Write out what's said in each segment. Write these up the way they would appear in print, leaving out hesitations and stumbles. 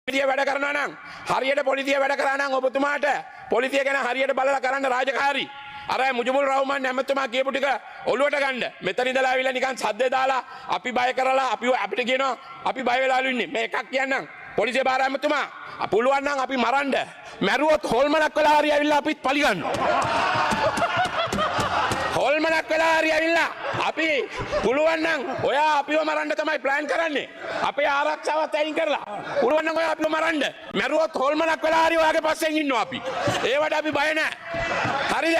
පොලිසිය වැඩ කරනවා නම් හරියට පොලිසිය වැඩ කරා නම් ඔබතුමාට පොලිසිය ගැන හරියට බලලා කරන්න රාජකාරී අර මුජිබුල් රහ්මාන් ඇමතුමා කියපු ටික ඔළුවට ගන්න මෙතන ඉඳලා ආවිල්ලා නිකන් සද්දේ දාලා අපි බය කරලා අපිට කියනවා අපි බය වෙලාලු ඉන්නේ මේ එකක් කියන්නම් පොලිසිය බාර ඇමතුමා පුළුවන් නම් අපි මරන්න මැරුවොත් හොල්මනක් වෙලා හරි ආවිල්ලා අපිත් පලි ගන්නවා හොල්මනක් වෙලා හරි ආවිල්ලා අපි පුළුවන් නම් ඔයා අපිව මරන්න තමයි ප්ලෑන් කරන්නේ අපේ ආරක්ෂාවත් අයින් කරලා පුළුවන් නම් ඔයා අපිව මරන්න මැරුවොත් හොල්මනක් වෙලා හරි ඔයාගේ පස්සෙන් ඉන්නවා අපි ඒවට අපි බය නැහැ හරිද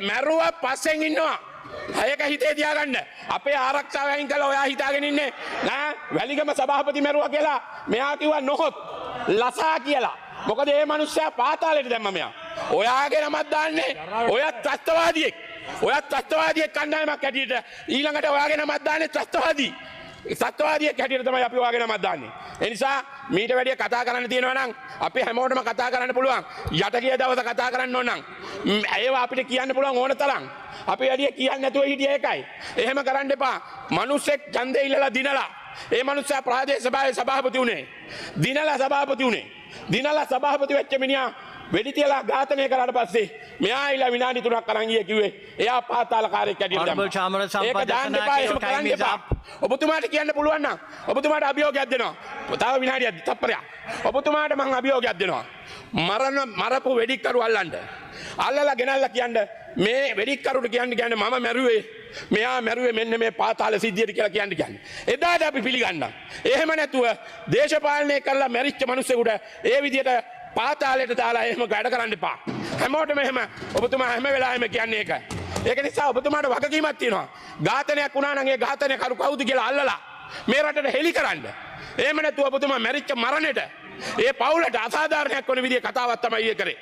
මැරුව පස්සෙන් ඉන්නවා ඒක හිතේ තියාගන්න අපේ ආරක්ෂාව අයින් කළා ඔයා හිතාගෙන ඉන්නේ නෑ වැලිගම සභාපති මැරුවා කියලා මෙයා කිව්වා නොහොත් ලසා කියලා මොකද මේ මිනිස්සයා පාතාලෙට දැම්ම මෙයා ඔයාගේ නමක් දාන්නේ ඔයත් ත්‍රස්තවාදියෙක් කණ්ඩායමක් හැටියට ඊළඟට ඔයාගේ නමක් දාන්නේ සත්‍යවාදියෙක් හැටියට තමයි අපි ඔයාගේ නමක් දාන්නේ ඒ නිසා මීට වැඩිය කතා කරන්න තියෙනවා නම් අපි හැමෝටම කතා කරන්න පුළුවන් යට ගිය දවස කතා කරන්න ඕන නම් ඒවා අපිට කියන්න පුළුවන් ඕන තරම් අපි වැඩිය කියන්නේ නැතුව හිටියේ ඒකයි එහෙම කරන්න එපා මිනිස්සෙක් ඡන්දේ ඉල්ලලා දිනලා ඒ මිනිස්සයා ප්‍රාදේශ සභාවේ සභාපති උනේ දිනලා සභාපති වෙච්ච මිනිහා වෙඩි තියලා ඝාතනය කරාට පස්සේ මෙයා ආයිලා විනාඩි 3ක් අරන් ගියේ කිව්වේ එයා පාතාලකාරයෙක් ඇටියට දැම්මා ඔබතුමාට කියන්න පුළුවන් නම් ඔබතුමාට අභියෝගයක් දෙනවා තව විනාඩියක් තප්පරයක් ඔබතුමාට මම අභියෝගයක් දෙනවා මරපු වෙඩික්කරු අල්ලලා ගෙනල්ලා කියන්න මේ වෙඩික්කරුට කියන්නේ මම මැරුවේ මෙයා මැරුවේ මෙන්න මේ පාතාල සිද්ධියට කියලා කියන්නේ එදාට අපි පිළිගන්නවා එහෙම නැතුව දේශපාලනය කරලා මැරිච්ච මිනිස්සුන්ට ඒ විදියට පාතාලයට දාලා එහෙම වැඩ කරන්න එපා හැමෝටම එහෙම ඔබතුමා හැම වෙලාවෙම කියන්නේ ඒක නිසා ඔබතුමාට වගකීමක් තියෙනවා ඝාතනයක් වුණා නම් ඒ ඝාතනය කරු කවුද කියලා අල්ලලා මේ රටට හෙලි කරන්න එහෙම නැතුව ඔබතුමා මැරිච්ච මරණයට ඒ පවුලට අසාධාරණයක් වන විදිය කතාවක් තමයි කරේ